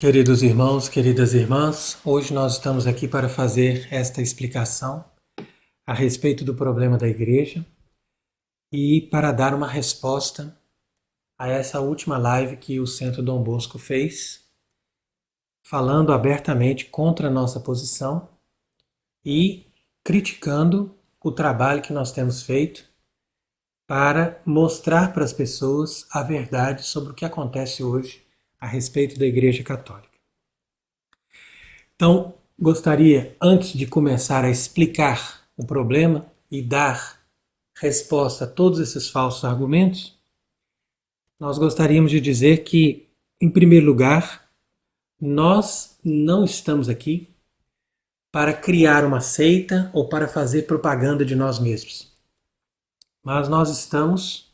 Queridos irmãos, queridas irmãs, hoje nós estamos aqui para fazer esta explicação a respeito do problema da igreja e para dar uma resposta a essa última live que o Centro Dom Bosco fez, falando abertamente contra a nossa posição e criticando o trabalho que nós temos feito para mostrar para as pessoas a verdade sobre o que acontece hoje a respeito da Igreja Católica. Então, gostaria, antes de começar a explicar o problema e dar resposta a todos esses falsos argumentos, nós gostaríamos de dizer que, em primeiro lugar, nós não estamos aqui para criar uma seita ou para fazer propaganda de nós mesmos. Mas nós estamos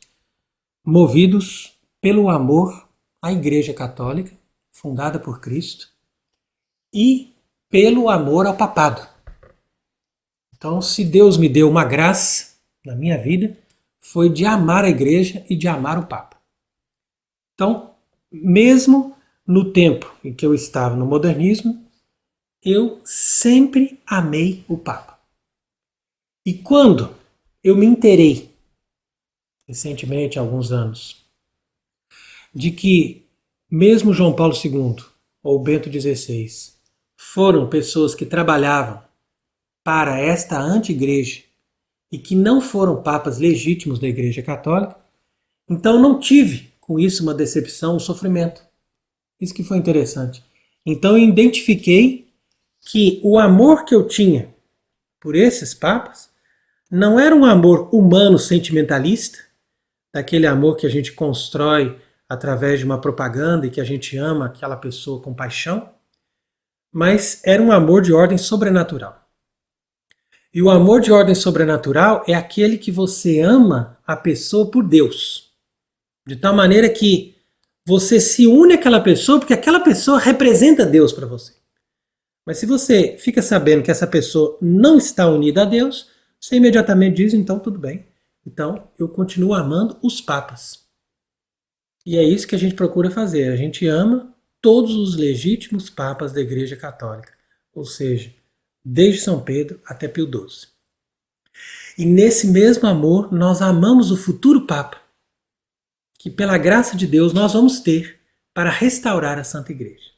movidos pelo amor à Igreja Católica, fundada por Cristo, e pelo amor ao papado. Então, se Deus me deu uma graça na minha vida, foi de amar a Igreja e de amar o Papa. Então, mesmo no tempo em que eu estava no modernismo, eu sempre amei o Papa. E quando eu me inteirei, recentemente, há alguns anos, de que mesmo João Paulo II ou Bento XVI foram pessoas que trabalhavam para esta anti-igreja e que não foram papas legítimos da Igreja Católica, então não tive com isso uma decepção, um sofrimento. Isso que foi interessante. Então eu identifiquei que o amor que eu tinha por esses papas não era um amor humano sentimentalista, daquele amor que a gente constrói através de uma propaganda e que a gente ama aquela pessoa com paixão, mas era um amor de ordem sobrenatural. E o amor de ordem sobrenatural é aquele que você ama a pessoa por Deus. De tal maneira que você se une àquela pessoa porque aquela pessoa representa Deus para você. Mas se você fica sabendo que essa pessoa não está unida a Deus, você imediatamente diz, então tudo bem. Então eu continuo amando os papas. E é isso que a gente procura fazer. A gente ama todos os legítimos papas da Igreja Católica. Ou seja, desde São Pedro até Pio XII. E nesse mesmo amor, nós amamos o futuro Papa, que pela graça de Deus nós vamos ter para restaurar a Santa Igreja.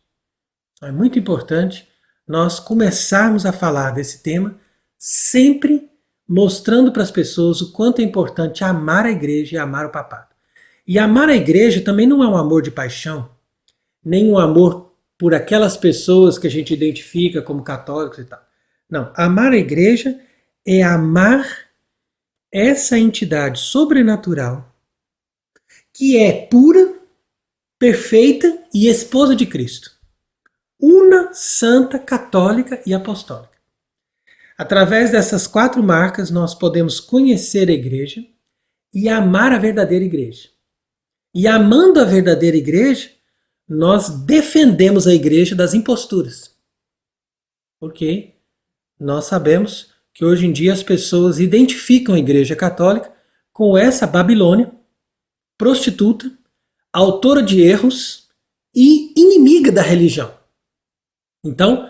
Então, é muito importante nós começarmos a falar desse tema sempre mostrando para as pessoas o quanto é importante amar a Igreja e amar o Papado. E amar a Igreja também não é um amor de paixão, nem um amor por aquelas pessoas que a gente identifica como católicos e tal. Não, amar a Igreja é amar essa entidade sobrenatural que é pura, perfeita e esposa de Cristo. Una, santa, católica e apostólica. Através dessas 4 marcas nós podemos conhecer a Igreja e amar a verdadeira Igreja. E amando a verdadeira Igreja, nós defendemos a Igreja das imposturas. Porque nós sabemos que hoje em dia as pessoas identificam a Igreja Católica com essa Babilônia, prostituta, autora de erros e inimiga da religião. Então,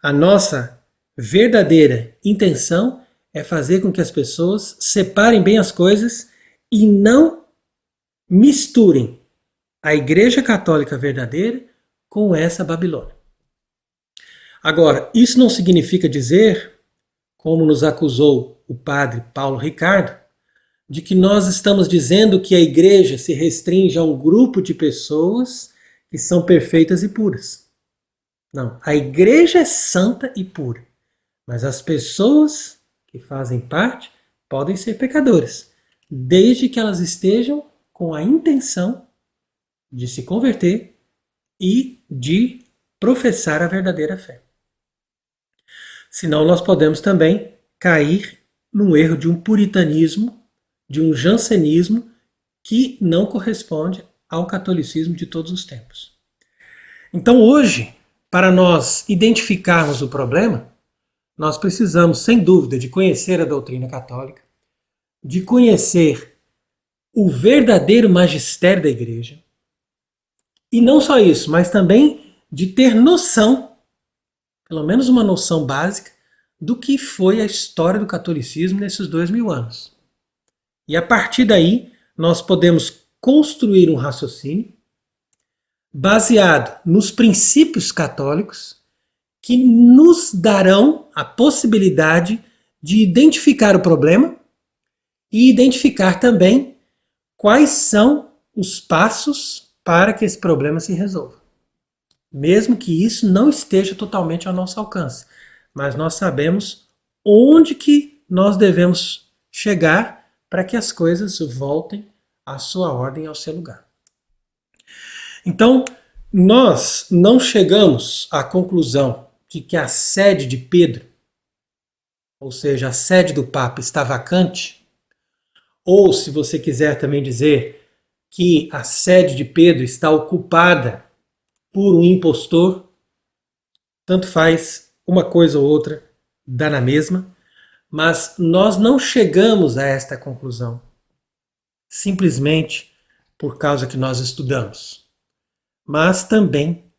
a nossa verdadeira intenção é fazer com que as pessoas separem bem as coisas e não misturem a Igreja Católica verdadeira com essa Babilônia. Agora, isso não significa dizer, como nos acusou o padre Paulo Ricardo, de que nós estamos dizendo que a Igreja se restringe a um grupo de pessoas que são perfeitas e puras. Não, a Igreja é santa e pura, mas as pessoas que fazem parte podem ser pecadoras, desde que elas estejam com a intenção de se converter e de professar a verdadeira fé. Senão nós podemos também cair num erro de um puritanismo, de um jansenismo que não corresponde ao catolicismo de todos os tempos. Então hoje, para nós identificarmos o problema, nós precisamos, sem dúvida, de conhecer a doutrina católica, de conhecer o verdadeiro magistério da Igreja, e não só isso, mas também de ter noção, pelo menos uma noção básica, do que foi a história do catolicismo nesses 2000 anos. E a partir daí, nós podemos construir um raciocínio baseado nos princípios católicos que nos darão a possibilidade de identificar o problema e identificar também quais são os passos para que esse problema se resolva. Mesmo que isso não esteja totalmente ao nosso alcance. Mas nós sabemos onde que nós devemos chegar para que as coisas voltem à sua ordem, ao seu lugar. Então, nós não chegamos à conclusão de que a sede de Pedro, ou seja, a sede do Papa, está vacante, ou, se você quiser também dizer, que a sede de Pedro está ocupada por um impostor, tanto faz, uma coisa ou outra dá na mesma, mas nós não chegamos a esta conclusão simplesmente por causa que nós estudamos, mas também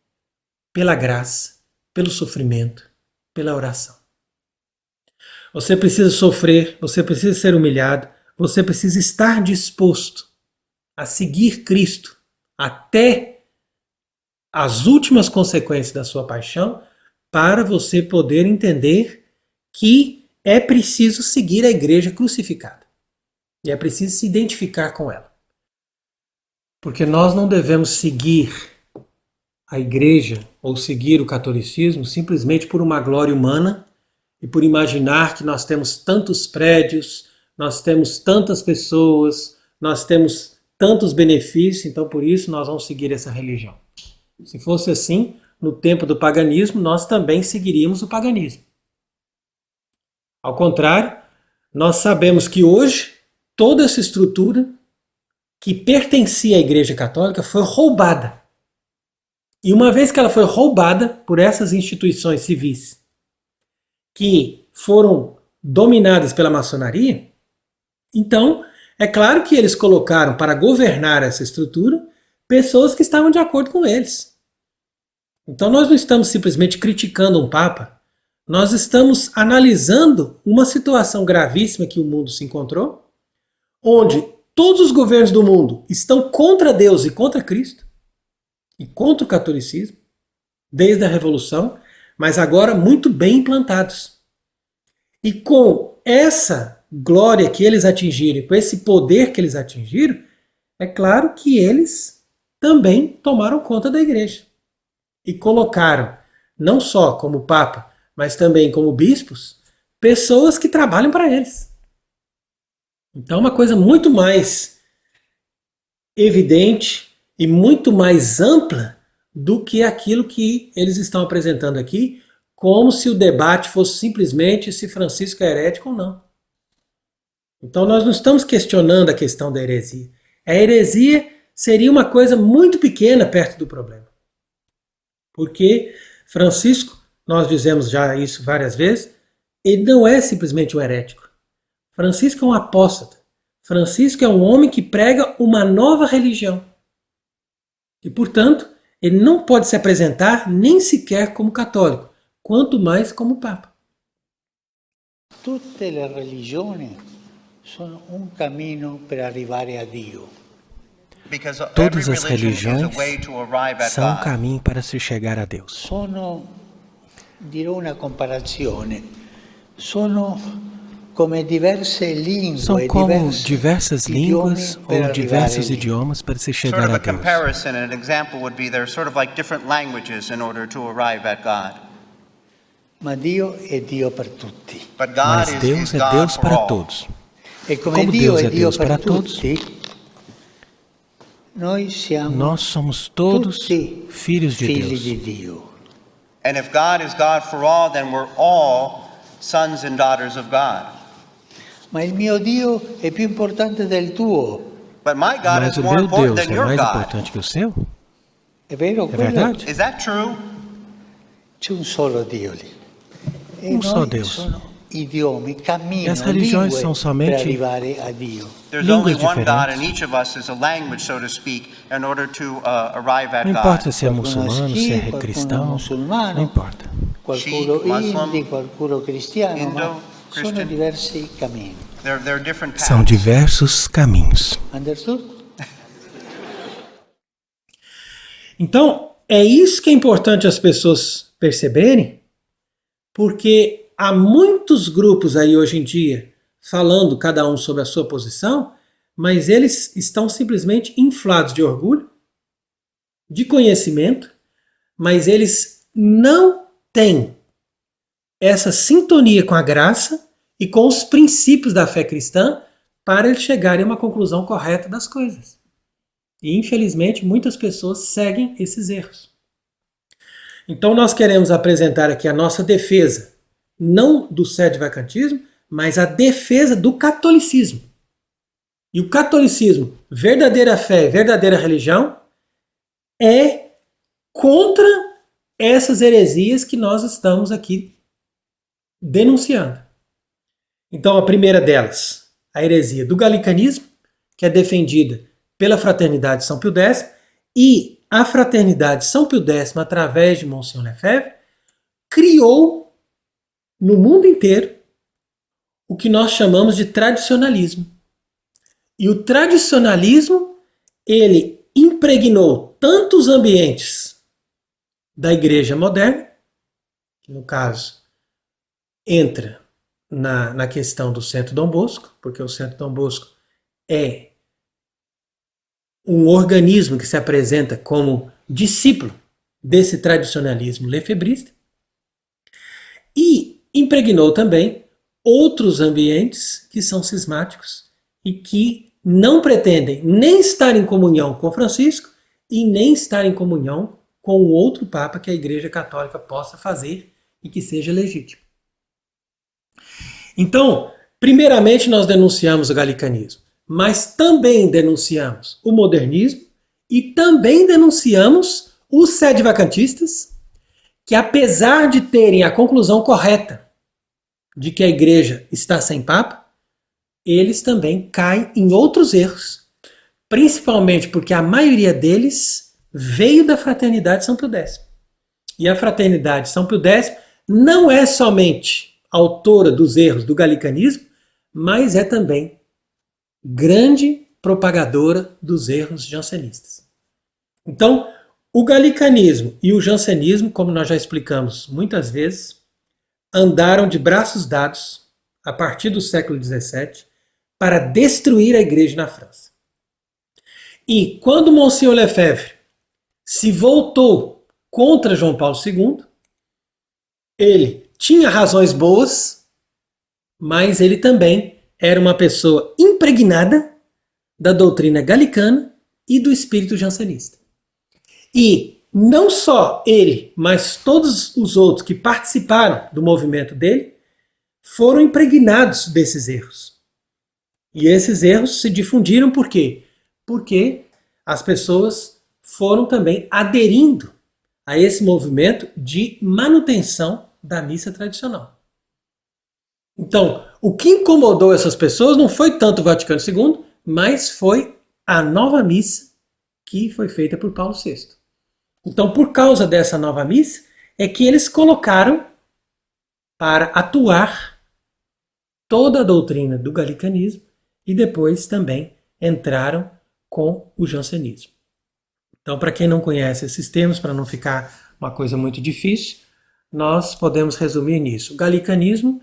pela graça, pelo sofrimento, pela oração. Você precisa sofrer, você precisa ser humilhado, você precisa estar disposto a seguir Cristo até as últimas consequências da sua paixão, para você poder entender que é preciso seguir a igreja crucificada. E é preciso se identificar com ela. Porque nós não devemos seguir a igreja ou seguir o catolicismo simplesmente por uma glória humana e por imaginar que nós temos tantos prédios, nós temos tantas pessoas, nós temos tantos benefícios, então por isso nós vamos seguir essa religião. Se fosse assim, no tempo do paganismo, nós também seguiríamos o paganismo. Ao contrário, nós sabemos que hoje toda essa estrutura que pertencia à Igreja Católica foi roubada. E uma vez que ela foi roubada por essas instituições civis que foram dominadas pela maçonaria, então é claro que eles colocaram para governar essa estrutura pessoas que estavam de acordo com eles. Então nós não estamos simplesmente criticando um Papa, nós estamos analisando uma situação gravíssima que o mundo se encontrou, onde todos os governos do mundo estão contra Deus e contra Cristo, e contra o catolicismo, desde a Revolução, mas agora muito bem implantados. E com essa glória que eles atingiram, com esse poder que eles atingiram, é claro que eles também tomaram conta da igreja. E colocaram, não só como Papa, mas também como bispos, pessoas que trabalham para eles. Então é uma coisa muito mais evidente e muito mais ampla do que aquilo que eles estão apresentando aqui, como se o debate fosse simplesmente se Francisco é herético ou não. Então nós não estamos questionando a questão da heresia. A heresia seria uma coisa muito pequena perto do problema. Porque Francisco, nós dizemos já isso várias vezes, ele não é simplesmente um herético. Francisco é um apóstata. Francisco é um homem que prega uma nova religião. E, portanto, ele não pode se apresentar nem sequer como católico, quanto mais como Papa. Tutte le religioni sono un cammino per arrivare a Dio. Todas as religiões são um caminho para se chegar a Deus. Sono, dirò una comparazione, sono come diverse lingue, São como diversas línguas ou diversos idiomas para se chegar a Deus. Comparison and an example would be they're sort of like different languages in order to arrive at God. Ma Dio è Dio per tutti. But God Mas Deus é Deus for para all. todos. E come Como Dio Deus è é Dio Deus per para todos, tutti, noi siamo nós somos todos tutti filhos de figli Deus. di Dio. And if God is God for all, then we're all sons and daughters of God. Ma il mio Dio è più importante del tuo. But my God Mas is o more meu important Deus than é your mais God. importante que o seu? È vero? É Quello? verdade? Is that true? C'è un solo Dio lì. E Um só noi Deus. sono idiomi, E cammino, as religiões lingue são per somente arrivare a Dio. There's only línguas one God, and diferentes. each of us is a language, so to speak, in order to arrive at Não God. importa se é Qualcuno è muçulmano, se é Sikh, qualcuno è cristão, não musulmano, importa. qualcuno Sikh, Muslim, hindi, qualcuno cristiano, Hindu, ma sono Christian. diversi cammini. There are different paths. São diversos caminhos. Understood? Então, é isso que é importante as pessoas perceberem, porque há muitos grupos aí hoje em dia falando cada um sobre a sua posição, mas eles estão simplesmente inflados de orgulho, de conhecimento, mas eles não têm essa sintonia com a graça e com os princípios da fé cristã para eles chegarem a uma conclusão correta das coisas. E, infelizmente, muitas pessoas seguem esses erros. Então, nós queremos apresentar aqui a nossa defesa, não do sede-vacantismo, mas a defesa do catolicismo. E o catolicismo, verdadeira fé, verdadeira religião, é contra essas heresias que nós estamos aqui denunciando. Então, a primeira delas, a heresia do galicanismo, que é defendida pela Fraternidade São Pio X, e a Fraternidade São Pio X, através de Monsenhor Lefebvre, criou no mundo inteiro o que nós chamamos de tradicionalismo. E o tradicionalismo, ele impregnou tanto os ambientes da igreja moderna, que no caso entra na questão do Centro Dom Bosco, porque o Centro Dom Bosco é um organismo que se apresenta como discípulo desse tradicionalismo lefebrista, e impregnou também outros ambientes que são cismáticos e que não pretendem nem estar em comunhão com Francisco e nem estar em comunhão com o outro Papa que a Igreja Católica possa fazer e que seja legítimo. Então, primeiramente nós denunciamos o galicanismo, mas também denunciamos o modernismo e também denunciamos os sede-vacantistas, que apesar de terem a conclusão correta de que a igreja está sem papa, eles também caem em outros erros, principalmente porque a maioria deles veio da Fraternidade São Pio X. E a Fraternidade São Pio X não é somente autora dos erros do galicanismo, mas é também grande propagadora dos erros jansenistas. Então, o galicanismo e o jansenismo, como nós já explicamos muitas vezes, andaram de braços dados a partir do século XVII para destruir a igreja na França. E quando Monsenhor Lefebvre se voltou contra João Paulo II, ele tinha razões boas, mas ele também era uma pessoa impregnada da doutrina galicana e do espírito jansenista. E não só ele, mas todos os outros que participaram do movimento dele foram impregnados desses erros. E esses erros se difundiram por quê? Porque as pessoas foram também aderindo a esse movimento de manutenção da missa tradicional. Então, o que incomodou essas pessoas não foi tanto o Vaticano II, mas foi a nova missa que foi feita por Paulo VI. Então, por causa dessa nova missa, é que eles colocaram para atuar toda a doutrina do galicanismo e depois também entraram com o jansenismo. Então, para quem não conhece esses termos, para não ficar uma coisa muito difícil, nós podemos resumir nisso. O galicanismo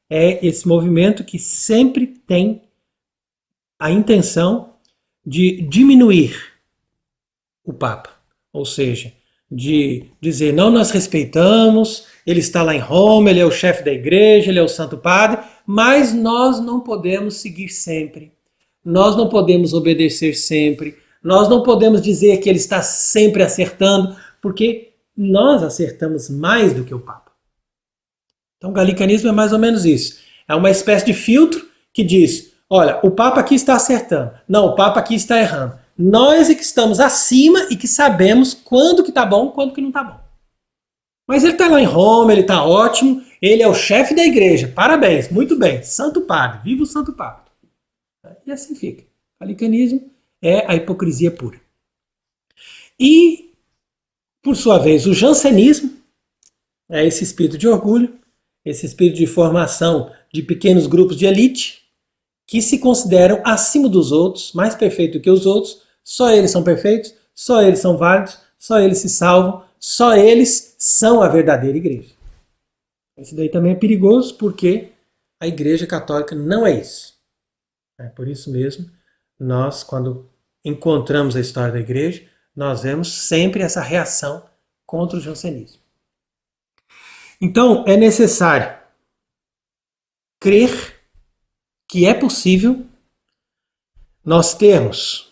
é esse movimento que sempre tem a intenção de diminuir o Papa. Ou seja, de dizer, não, nós respeitamos, ele está lá em Roma, ele é o chefe da igreja, ele é o Santo Padre, mas nós não podemos seguir sempre, nós não podemos obedecer sempre, nós não podemos dizer que ele está sempre acertando, porque nós acertamos mais do que o Papa. Então o galicanismo é mais ou menos isso. É uma espécie de filtro que diz, olha, o Papa aqui está acertando, não, o Papa aqui está errando. Nós é que estamos acima e que sabemos quando que está bom, quando que não está bom. Mas ele está lá em Roma, ele está ótimo, ele é o chefe da igreja, parabéns, muito bem, Santo Padre, viva o Santo Padre. E assim fica. O galicanismo é a hipocrisia pura. E, por sua vez, o jansenismo é esse espírito de orgulho, esse espírito de formação de pequenos grupos de elite que se consideram acima dos outros, mais perfeitos do que os outros, só eles são perfeitos, só eles são válidos, só eles se salvam, só eles são a verdadeira igreja. Isso daí também é perigoso porque a Igreja Católica não é isso. Por isso mesmo, nós, quando encontramos a história da igreja, nós vemos sempre essa reação contra o jansenismo. Então, é necessário crer que é possível nós termos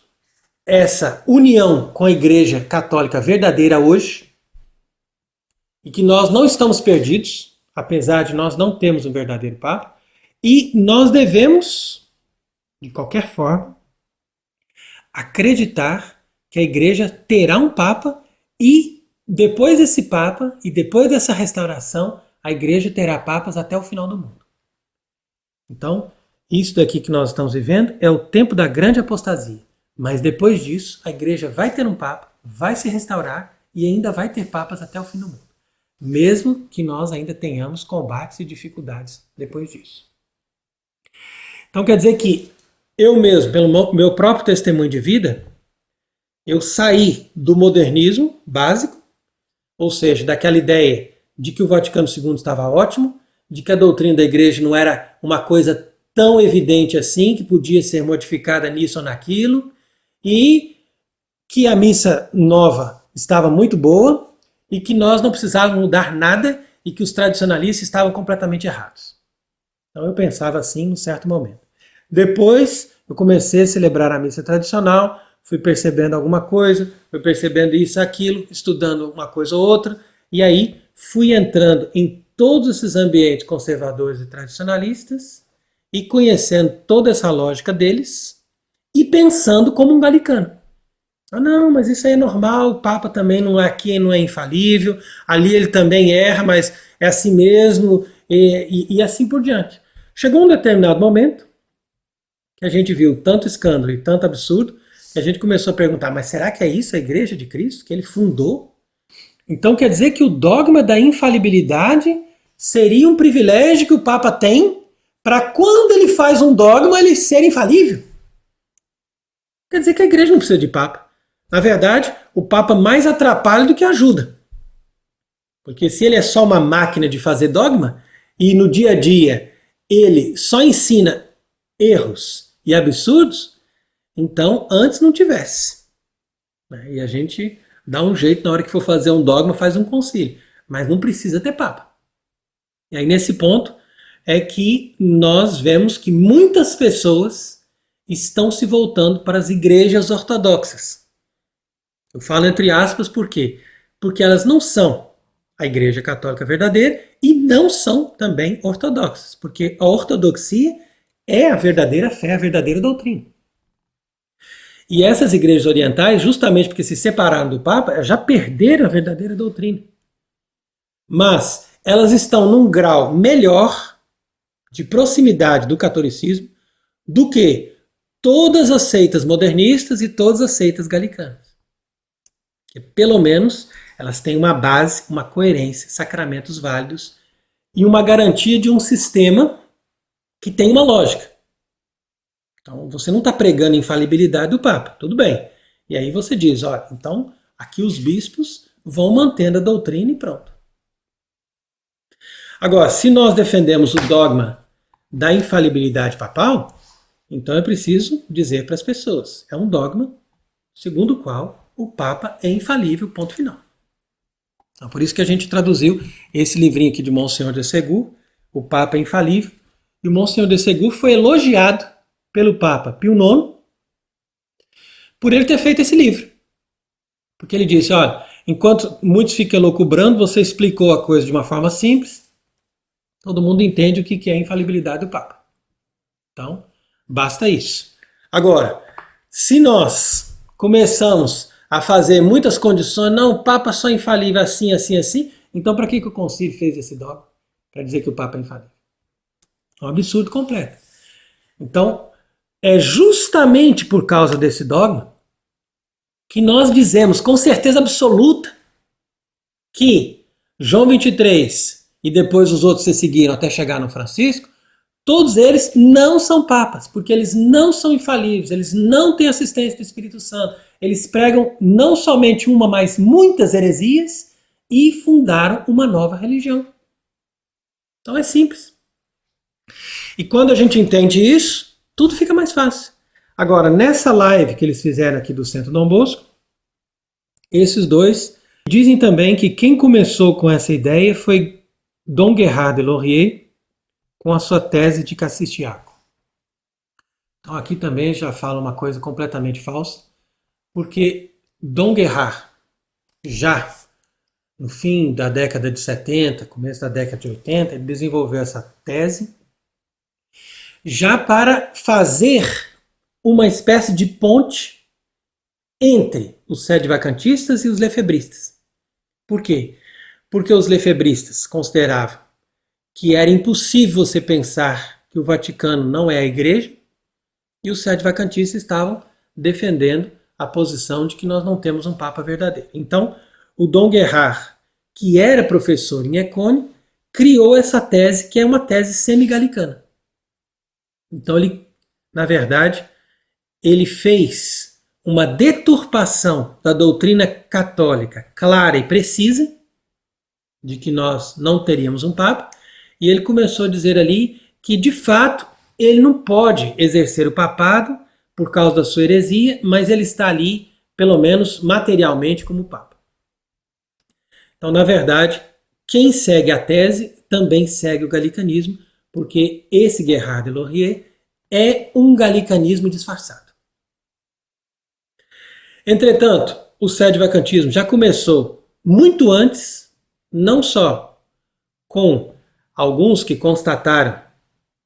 essa união com a Igreja Católica verdadeira hoje e que nós não estamos perdidos, apesar de nós não termos um verdadeiro Papa, e nós devemos, de qualquer forma, acreditar que a Igreja terá um Papa e depois desse Papa e depois dessa restauração, a Igreja terá papas até o final do mundo. Então, isso daqui que nós estamos vivendo é o tempo da grande apostasia. Mas depois disso, a Igreja vai ter um Papa, vai se restaurar e ainda vai ter papas até o fim do mundo. Mesmo que nós ainda tenhamos combates e dificuldades depois disso. Então quer dizer que eu mesmo, pelo meu próprio testemunho de vida, eu saí do modernismo básico, ou seja, daquela ideia de que o Vaticano II estava ótimo, de que a doutrina da igreja não era uma coisa tão evidente assim, que podia ser modificada nisso ou naquilo, e que a missa nova estava muito boa e que nós não precisávamos mudar nada e que os tradicionalistas estavam completamente errados. Então eu pensava assim num certo momento. Depois eu comecei a celebrar a missa tradicional, fui percebendo alguma coisa, fui percebendo isso, aquilo, estudando uma coisa ou outra, e aí fui entrando em todos esses ambientes conservadores e tradicionalistas e conhecendo toda essa lógica deles e pensando como um galicano. Ah, não, mas isso aí é normal, o Papa também não é aqui, não é infalível, ali ele também erra, mas é assim mesmo, e assim por diante. Chegou um determinado momento que a gente viu tanto escândalo e tanto absurdo, que a gente começou a perguntar, mas será que é isso a Igreja de Cristo, que ele fundou? Então quer dizer que o dogma da infalibilidade seria um privilégio que o Papa tem para quando ele faz um dogma ele ser infalível? Quer dizer que a Igreja não precisa de Papa. Na verdade, o Papa mais atrapalha do que ajuda. Porque se ele é só uma máquina de fazer dogma, e no dia a dia ele só ensina erros e absurdos, então antes não tivesse. E a gente dá um jeito na hora que for fazer um dogma, faz um concílio. Mas não precisa ter Papa. E aí nesse ponto é que nós vemos que muitas pessoas estão se voltando para as igrejas ortodoxas. Eu falo entre aspas por quê? Porque elas não são a Igreja Católica verdadeira e não são também ortodoxas. Porque a ortodoxia é a verdadeira fé, a verdadeira doutrina. E essas igrejas orientais, justamente porque se separaram do Papa, já perderam a verdadeira doutrina. Mas elas estão num grau melhor de proximidade do catolicismo do que todas as seitas modernistas e todas as seitas galicanas. Porque, pelo menos, elas têm uma base, uma coerência, sacramentos válidos e uma garantia de um sistema que tem uma lógica. Então, você não está pregando a infalibilidade do Papa, tudo bem. E aí você diz, olha, então aqui os bispos vão mantendo a doutrina e pronto. Agora, se nós defendemos o dogma da infalibilidade papal, então é preciso dizer para as pessoas, é um dogma segundo o qual o Papa é infalível, ponto final. Então, por isso que a gente traduziu esse livrinho aqui de Monsenhor de Ségur, O Papa é Infalível, e o Monsenhor de Ségur foi elogiado pelo Papa Pio IX por ele ter feito esse livro. Porque ele disse, olha, enquanto muitos ficam elucubrando, você explicou a coisa de uma forma simples, todo mundo entende o que é a infalibilidade do Papa. Então, basta isso. Agora, se nós começamos a fazer muitas condições, não, o Papa só é infalível assim, assim, assim, então para que o concílio fez esse dogma? para dizer que o Papa é infalível. É um absurdo completo. Então, é justamente por causa desse dogma que nós dizemos com certeza absoluta que João 23 e depois os outros se seguiram até chegar no Francisco, todos eles não são papas, porque eles não são infalíveis, eles não têm assistência do Espírito Santo, eles pregam não somente uma, mas muitas heresias e fundaram uma nova religião. Então é simples. E quando a gente entende isso, tudo fica mais fácil. Agora, nessa live que eles fizeram aqui do Centro Dom Bosco, esses dois dizem também que quem começou com essa ideia foi Dom Gerhard de Laurier, com a sua tese de Cassistiaco. Então aqui também já fala uma coisa completamente falsa, porque Dom Gerhard, já no fim da década de 70, começo da década de 80, ele desenvolveu essa tese já para fazer uma espécie de ponte entre os sedevacantistas e os lefebristas. Por quê? Porque os lefebristas consideravam que era impossível você pensar que o Vaticano não é a igreja, e os sedevacantistas estavam defendendo a posição de que nós não temos um Papa verdadeiro. Então, o Dom Gerhard, que era professor em Econe, criou essa tese, que é uma tese semigalicana. Então, ele, na verdade, ele fez uma deturpação da doutrina católica clara e precisa, de que nós não teríamos um Papa, e ele começou a dizer ali que, de fato, ele não pode exercer o papado por causa da sua heresia, mas ele está ali, pelo menos materialmente, como Papa. Então, na verdade, quem segue a tese também segue o galicanismo, porque esse Gerhard de Laurier é um galicanismo disfarçado. Entretanto, o sedevacantismo já começou muito antes, não só com alguns que constataram,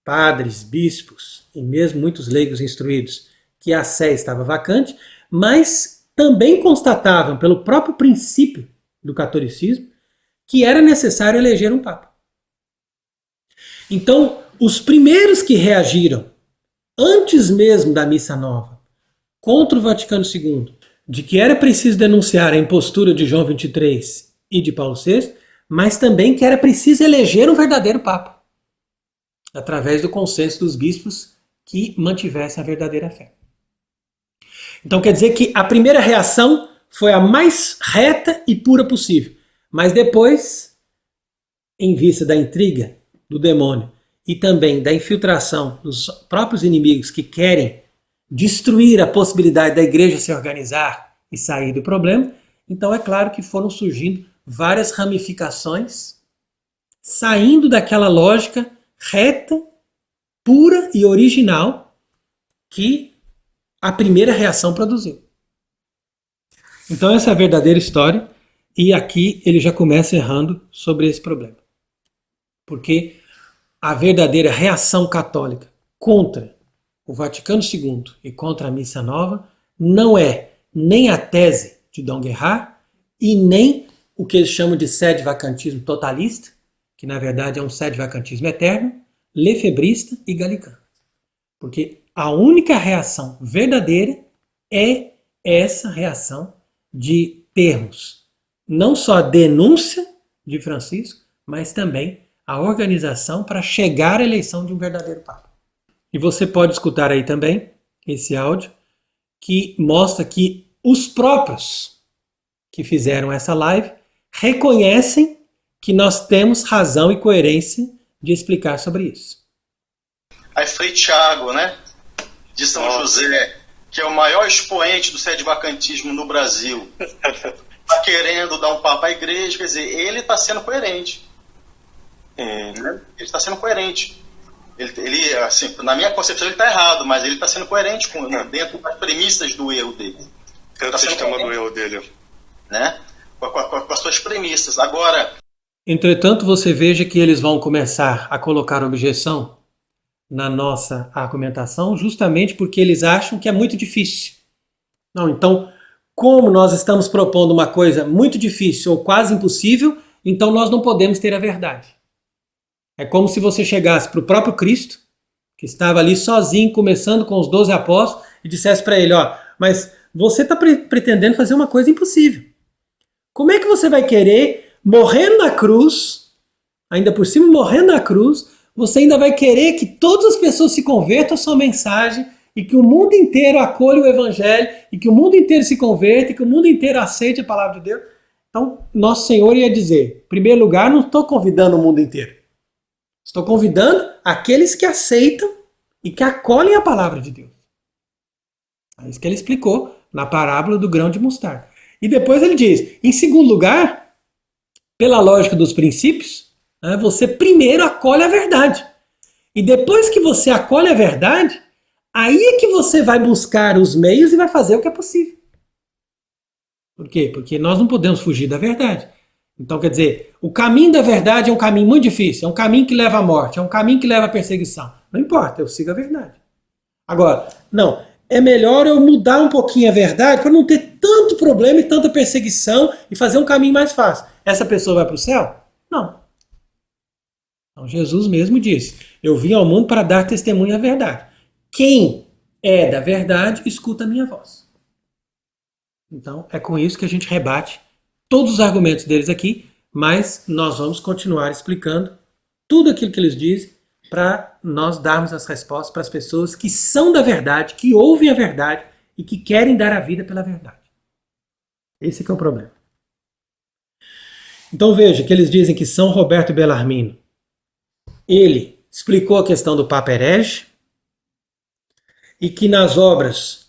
padres, bispos e mesmo muitos leigos instruídos, que a sé estava vacante, mas também constatavam, pelo próprio princípio do catolicismo, que era necessário eleger um Papa. Então, os primeiros que reagiram, antes mesmo da Missa Nova, contra o Vaticano II, de que era preciso denunciar a impostura de João XXIII e de Paulo VI, mas também que era preciso eleger um verdadeiro Papa, através do consenso dos bispos que mantivessem a verdadeira fé. Então quer dizer que a primeira reação foi a mais reta e pura possível, mas depois, em vista da intriga do demônio e também da infiltração dos próprios inimigos que querem destruir a possibilidade da igreja se organizar e sair do problema, então é claro que foram surgindo várias ramificações, saindo daquela lógica reta, pura e original que a primeira reação produziu. Então essa é a verdadeira história, e aqui ele já começa errando sobre esse problema. Porque a verdadeira reação católica contra o Vaticano II e contra a Missa Nova não é nem a tese de Dom Gerhard e nem o que eles chamam de sedevacantismo totalista, que na verdade é um sedevacantismo eterno, lefebrista e galicano. Porque a única reação verdadeira é essa reação de termos não só a denúncia de Francisco, mas também a organização para chegar à eleição de um verdadeiro Papa. E você pode escutar aí também esse áudio que mostra que os próprios que fizeram essa live reconhecem que nós temos razão e coerência de explicar sobre isso. Aí Frei Tiago, né, de São José, que é o maior expoente do sedevacantismo no Brasil, está querendo dar um Papa à igreja, quer dizer, ele está sendo coerente. Né? Ele está sendo coerente. Ele, assim, na minha concepção, ele está errado, mas ele está sendo coerente dentro das premissas do erro dele. Tá sistema do erro dele. Né? Com as suas premissas. Agora... Entretanto, você veja que eles vão começar a colocar objeção na nossa argumentação, justamente porque eles acham que é muito difícil. Não, então, como nós estamos propondo uma coisa muito difícil ou quase impossível, então nós não podemos ter a verdade. É como se você chegasse para o próprio Cristo, que estava ali sozinho, começando com os 12 apóstolos, e dissesse para ele, ó, mas você está pretendendo fazer uma coisa impossível. Como é que você vai querer, morrendo na cruz, ainda por cima morrendo na cruz, você ainda vai querer que todas as pessoas se convertam à sua mensagem e que o mundo inteiro acolha o evangelho e que o mundo inteiro se converta e que o mundo inteiro aceite a palavra de Deus? Então, nosso Senhor ia dizer, em primeiro lugar, não estou convidando o mundo inteiro. Estou convidando aqueles que aceitam e que acolhem a palavra de Deus. É isso que ele explicou na parábola do grão de mostarda. E depois ele diz, em segundo lugar, pela lógica dos princípios, você primeiro acolhe a verdade. E depois que você acolhe a verdade, aí é que você vai buscar os meios e vai fazer o que é possível. Por quê? Porque nós não podemos fugir da verdade. Então, quer dizer, o caminho da verdade é um caminho muito difícil, é um caminho que leva à morte, é um caminho que leva à perseguição. Não importa, eu sigo a verdade. Agora, não, é melhor eu mudar um pouquinho a verdade para não ter tanto problema e tanta perseguição e fazer um caminho mais fácil. Essa pessoa vai para o céu? Não. Então, Jesus mesmo disse, eu vim ao mundo para dar testemunho à verdade. Quem é da verdade, escuta a minha voz. Então, é com isso que a gente rebate todos os argumentos deles aqui, mas nós vamos continuar explicando tudo aquilo que eles dizem para nós darmos as respostas para as pessoas que são da verdade, que ouvem a verdade e que querem dar a vida pela verdade. Esse que é o problema. Então veja que eles dizem que São Roberto Bellarmino, ele explicou a questão do Papa herege e que nas obras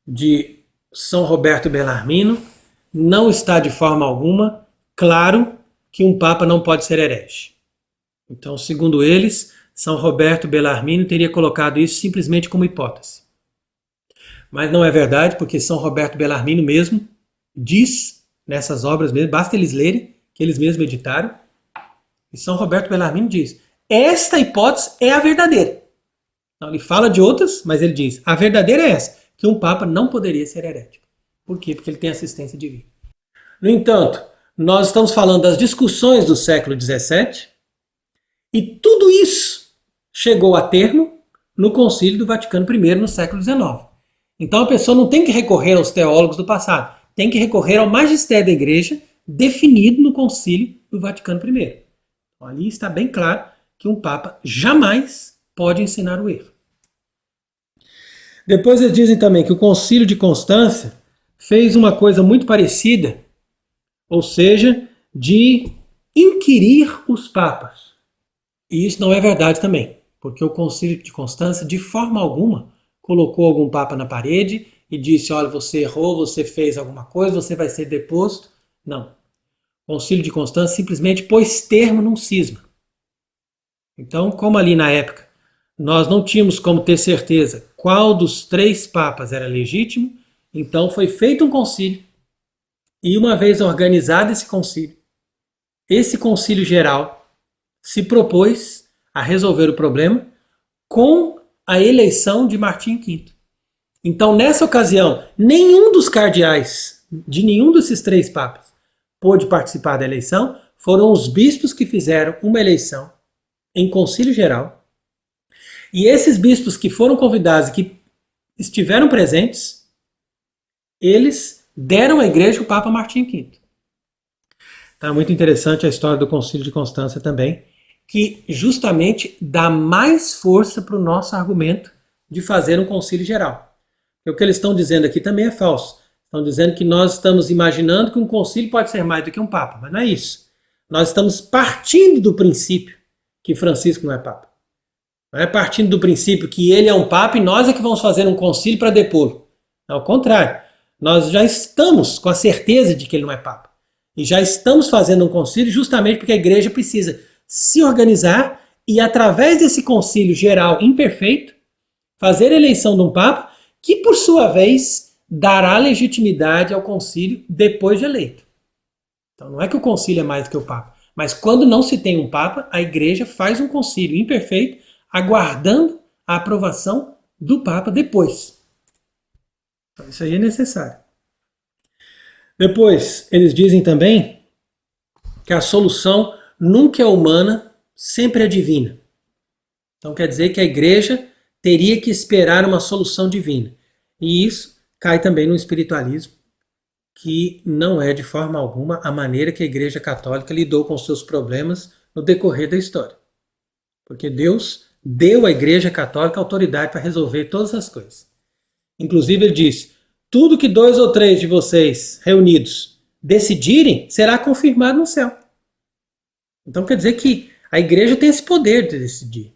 de São Roberto Bellarmino não está de forma alguma claro que um Papa não pode ser herege. Então, segundo eles, São Roberto Bellarmino teria colocado isso simplesmente como hipótese. Mas não é verdade, porque São Roberto Bellarmino mesmo diz nessas obras mesmo, basta eles lerem, que eles mesmos editaram, e São Roberto Bellarmino diz, esta hipótese é a verdadeira. Então, ele fala de outras, mas ele diz, a verdadeira é essa, que um Papa não poderia ser herético. Por quê? Porque ele tem assistência divina. No entanto, nós estamos falando das discussões do século XVII e tudo isso chegou a termo no Concílio do Vaticano I no século XIX. Então a pessoa não tem que recorrer aos teólogos do passado, tem que recorrer ao magistério da Igreja definido no Concílio do Vaticano I. Então, ali está bem claro que um Papa jamais pode ensinar o erro. Depois eles dizem também que o Concílio de Constância fez uma coisa muito parecida, ou seja, de inquirir os papas. E isso não é verdade também, porque o Concílio de Constância, de forma alguma, colocou algum papa na parede e disse, olha, você errou, você fez alguma coisa, você vai ser deposto. Não. O Concílio de Constância simplesmente pôs termo num cisma. Então, como ali na época, nós não tínhamos como ter certeza qual dos 3 papas era legítimo, então foi feito um concílio, e uma vez organizado esse concílio geral se propôs a resolver o problema com a eleição de Martim V. Então, nessa ocasião, nenhum dos cardeais de nenhum desses 3 papas pôde participar da eleição, foram os bispos que fizeram uma eleição em concílio geral, e esses bispos que foram convidados e que estiveram presentes, eles deram à igreja o Papa Martim V. Então é muito interessante a história do Concílio de Constância também, que justamente dá mais força para o nosso argumento de fazer um concílio geral. E o que eles estão dizendo aqui também é falso. Estão dizendo que nós estamos imaginando que um concílio pode ser mais do que um Papa, mas não é isso. Nós estamos partindo do princípio que Francisco não é Papa. Não é partindo do princípio que ele é um Papa e nós é que vamos fazer um concílio para depô-lo. Ao contrário. Nós já estamos com a certeza de que ele não é Papa. E já estamos fazendo um concílio justamente porque a igreja precisa se organizar e, através desse concílio geral imperfeito, fazer a eleição de um Papa que, por sua vez, dará legitimidade ao concílio depois de eleito. Então não é que o concílio é mais do que o Papa, mas quando não se tem um Papa, a igreja faz um concílio imperfeito, aguardando a aprovação do Papa depois. Então, isso aí é necessário. Depois, eles dizem também que a solução nunca é humana sempre é divina. Então quer dizer que a igreja teria que esperar uma solução divina. E isso cai também no espiritualismo, que não é de forma alguma a maneira que a Igreja Católica lidou com seus problemas no decorrer da história. Porque Deus deu à Igreja Católica autoridade para resolver todas as coisas. Inclusive ele diz, tudo que 2 ou 3 de vocês reunidos decidirem, será confirmado no céu. Então quer dizer que a Igreja tem esse poder de decidir.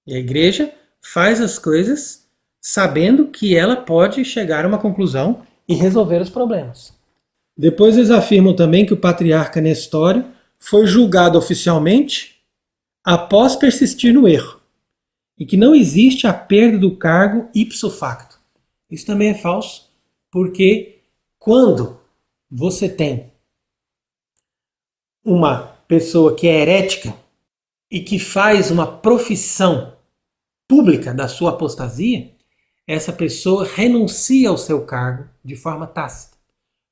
E a Igreja faz as coisas sabendo que ela pode chegar a uma conclusão e resolver os problemas. Depois eles afirmam também que o patriarca Nestório foi julgado oficialmente após persistir no erro e que não existe a perda do cargo ipso facto. Isso também é falso, porque quando você tem uma pessoa que é herética e que faz uma profissão pública da sua apostasia, essa pessoa renuncia ao seu cargo de forma tácita,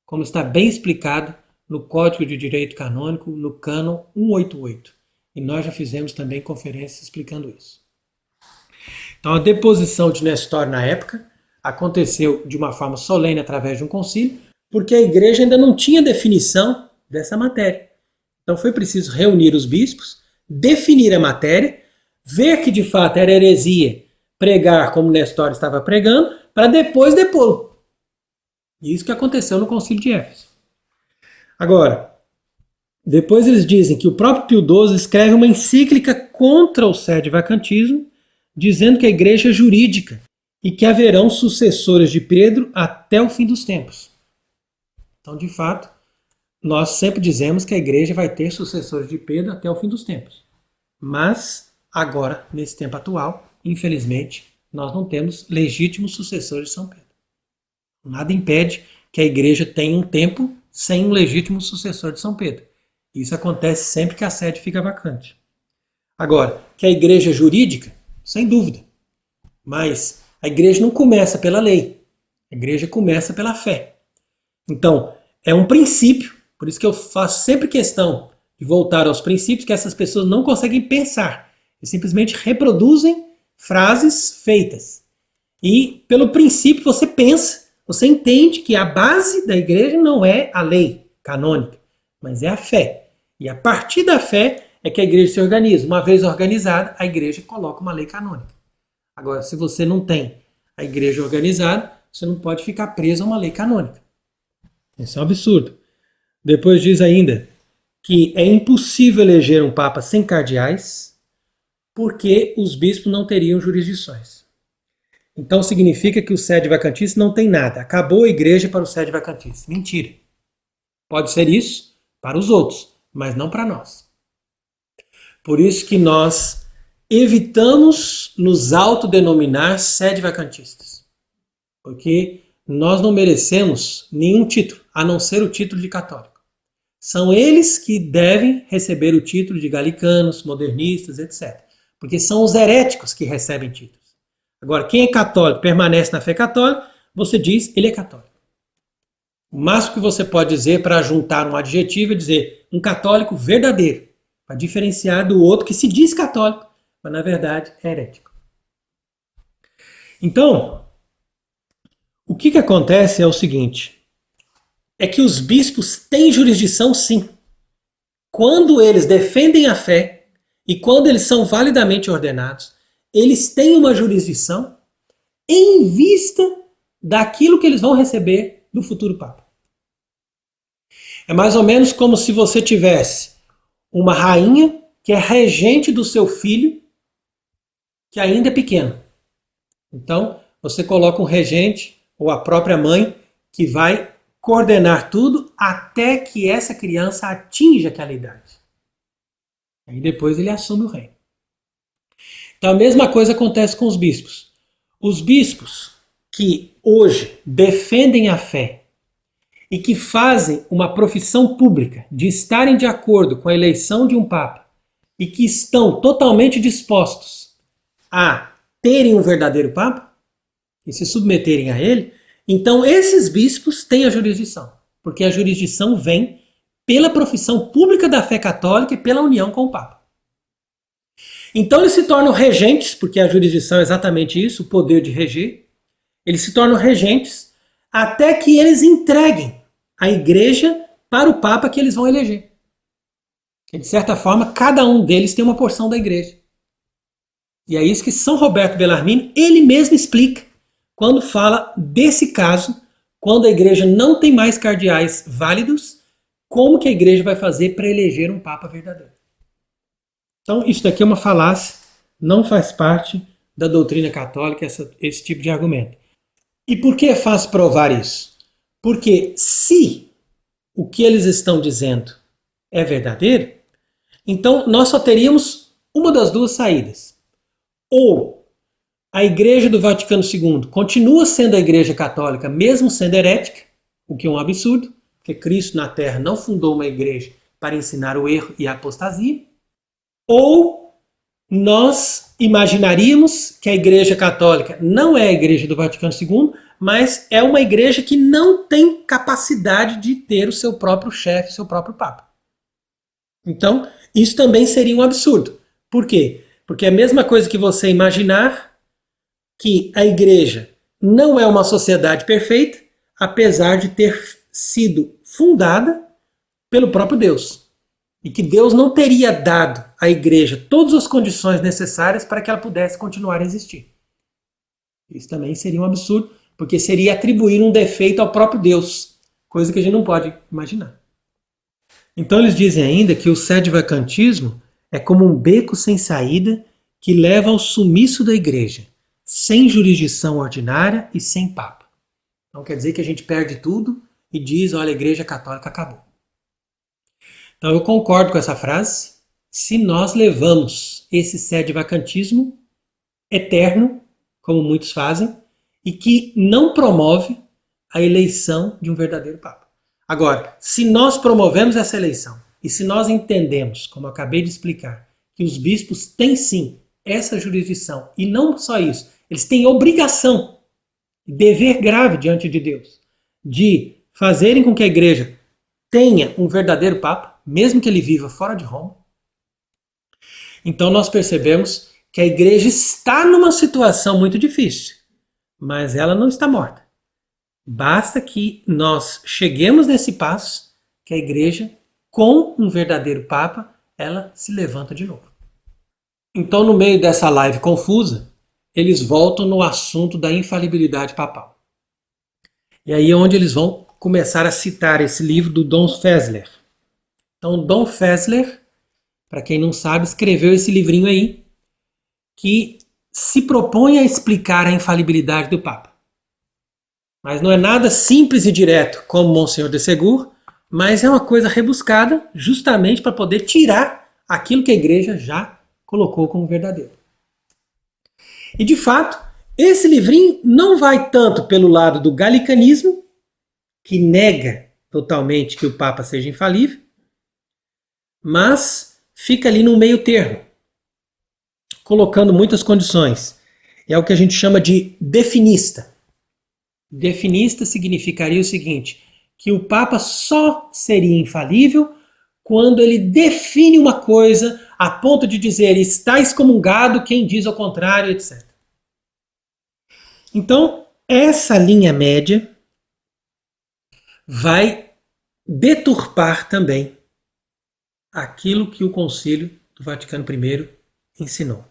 como está bem explicado no Código de Direito Canônico, no Cânon 188. E nós já fizemos também conferências explicando isso. Então a deposição de Nestório na época aconteceu de uma forma solene através de um concílio, porque a igreja ainda não tinha definição dessa matéria. Então foi preciso reunir os bispos, definir a matéria, ver que de fato era heresia pregar como Nestório estava pregando, para depois depô-lo. Isso que aconteceu no concílio de Éfeso. Agora, depois eles dizem que o próprio Pio XII escreve uma encíclica contra o sede-vacantismo, dizendo que a igreja é jurídica e que haverão sucessores de Pedro até o fim dos tempos. Então, de fato, nós sempre dizemos que a igreja vai ter sucessores de Pedro até o fim dos tempos. Mas, agora, nesse tempo atual, infelizmente, nós não temos legítimos sucessores de São Pedro. Nada impede que a igreja tenha um tempo sem um legítimo sucessor de São Pedro. Isso acontece sempre que a sede fica vacante. Agora, que a igreja é jurídica, sem dúvida. Mas a igreja não começa pela lei. A igreja começa pela fé. Então, é um princípio. Por isso que eu faço sempre questão de voltar aos princípios, que essas pessoas não conseguem pensar. Eles simplesmente reproduzem frases feitas. E, pelo princípio, você pensa, você entende que a base da igreja não é a lei canônica, mas é a fé. E a partir da fé é que a igreja se organiza. Uma vez organizada, a igreja coloca uma lei canônica. Agora, se você não tem a igreja organizada, você não pode ficar preso a uma lei canônica. Isso é um absurdo. Depois diz ainda que é impossível eleger um papa sem cardeais, porque os bispos não teriam jurisdições. Então significa que o sede vacantista não tem nada. Acabou a igreja para o sede vacantista. Mentira. Pode ser isso para os outros, mas não para nós. Por isso que nós evitamos nos autodenominar sede vacantistas. Porque nós não merecemos nenhum título, a não ser o título de católico. São eles que devem receber o título de galicanos, modernistas, etc. Porque são os heréticos que recebem títulos. Agora, quem é católico, permanece na fé católica, você diz, ele é católico. O máximo que você pode dizer para juntar um adjetivo é dizer um católico verdadeiro, para diferenciar do outro que se diz católico, mas na verdade é herético. Então, o que acontece é o seguinte, é que os bispos têm jurisdição sim. Quando eles defendem a fé, e quando eles são validamente ordenados, eles têm uma jurisdição em vista daquilo que eles vão receber do futuro Papa. É mais ou menos como se você tivesse uma rainha que é regente do seu filho, que ainda é pequeno. Então, você coloca um regente, ou a própria mãe, que vai coordenar tudo até que essa criança atinja aquela idade. Aí depois ele assume o reino. Então a mesma coisa acontece com os bispos. Os bispos que hoje defendem a fé e que fazem uma profissão pública de estarem de acordo com a eleição de um papa e que estão totalmente dispostos a terem um verdadeiro papa e se submeterem a ele, então esses bispos têm a jurisdição, porque a jurisdição vem pela profissão pública da fé católica e pela união com o Papa. Então eles se tornam regentes, porque a jurisdição é exatamente isso, o poder de reger. Eles se tornam regentes até que eles entreguem a igreja para o Papa que eles vão eleger. E, de certa forma, cada um deles tem uma porção da igreja. E é isso que São Roberto Bellarmine, ele mesmo explica quando fala desse caso, quando a igreja não tem mais cardeais válidos, como que a igreja vai fazer para eleger um Papa verdadeiro. Então, isso daqui é uma falácia, não faz parte da doutrina católica esse tipo de argumento. E por que é fácil provar isso? Porque se o que eles estão dizendo é verdadeiro, então nós só teríamos uma das duas saídas. Ou a Igreja do Vaticano II continua sendo a Igreja Católica, mesmo sendo herética, o que é um absurdo, porque Cristo na Terra não fundou uma igreja para ensinar o erro e a apostasia. Ou nós imaginaríamos que a Igreja Católica não é a Igreja do Vaticano II, mas é uma igreja que não tem capacidade de ter o seu próprio chefe, seu próprio Papa. Então, isso também seria um absurdo. Por quê? Porque é a mesma coisa que você imaginar que a igreja não é uma sociedade perfeita, apesar de ter sido fundada pelo próprio Deus. E que Deus não teria dado à igreja todas as condições necessárias para que ela pudesse continuar a existir. Isso também seria um absurdo, porque seria atribuir um defeito ao próprio Deus, coisa que a gente não pode imaginar. Então eles dizem ainda que o sedevacantismo é como um beco sem saída que leva ao sumiço da igreja, sem jurisdição ordinária e sem papa. Então quer dizer que a gente perde tudo e diz, olha, a igreja católica acabou. Então eu concordo com essa frase, se nós levamos esse sedevacantismo eterno, como muitos fazem, e que não promove a eleição de um verdadeiro papa. Agora, se nós promovemos essa eleição, e se nós entendemos, como eu acabei de explicar, que os bispos têm sim essa jurisdição, e não só isso, eles têm obrigação, dever grave diante de Deus, de fazerem com que a igreja tenha um verdadeiro papa, mesmo que ele viva fora de Roma. Então nós percebemos que a igreja está numa situação muito difícil, mas ela não está morta. Basta que nós cheguemos nesse passo, que a igreja, com um verdadeiro papa, ela se levanta de novo. Então, no meio dessa live confusa, eles voltam no assunto da infalibilidade papal. E aí é onde eles vão começar a citar esse livro do Dom Fessler. Então, Dom Fessler, para quem não sabe, escreveu esse livrinho aí, que se propõe a explicar a infalibilidade do Papa. Mas não é nada simples e direto como Monsenhor de Ségur, mas é uma coisa rebuscada justamente para poder tirar aquilo que a igreja já colocou como verdadeiro. E de fato, esse livrinho não vai tanto pelo lado do galicanismo, que nega totalmente que o Papa seja infalível, mas fica ali no meio termo, colocando muitas condições. É o que a gente chama de definista. Definista significaria o seguinte, que o Papa só seria infalível quando ele define uma coisa a ponto de dizer está excomungado quem diz ao contrário, etc. Então, essa linha média vai deturpar também aquilo que o Concílio do Vaticano I ensinou.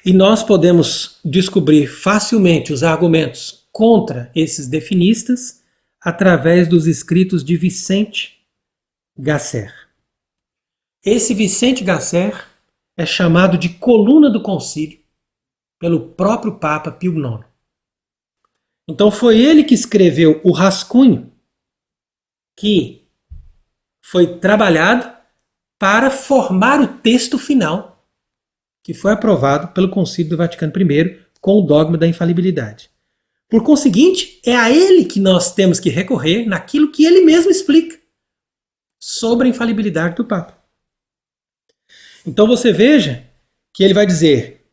E nós podemos descobrir facilmente os argumentos contra esses definistas através dos escritos de Vicente Gasser. Esse Vicente Gasser é chamado de coluna do concílio pelo próprio Papa Pio IX. Então foi ele que escreveu o rascunho que foi trabalhado para formar o texto final que foi aprovado pelo Concílio do Vaticano I com o dogma da infalibilidade. Por conseguinte, é a ele que nós temos que recorrer naquilo que ele mesmo explica sobre a infalibilidade do Papa. Então você veja que ele vai dizer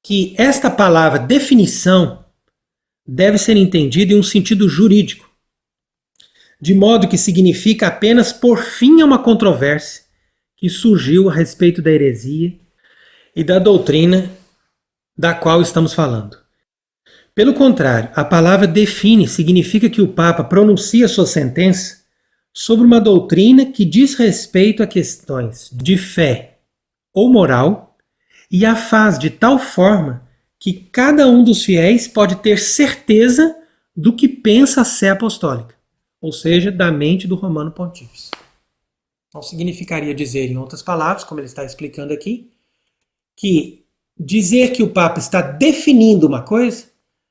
que esta palavra definição deve ser entendida em um sentido jurídico, de modo que significa apenas pôr fim a uma controvérsia que surgiu a respeito da heresia e da doutrina da qual estamos falando. Pelo contrário, a palavra define significa que o Papa pronuncia sua sentença sobre uma doutrina que diz respeito a questões de fé ou moral e a faz de tal forma que cada um dos fiéis pode ter certeza do que pensa a sé apostólica, ou seja, da mente do Romano Pontífice. Então significaria dizer, em outras palavras, como ele está explicando aqui, que dizer que o Papa está definindo uma coisa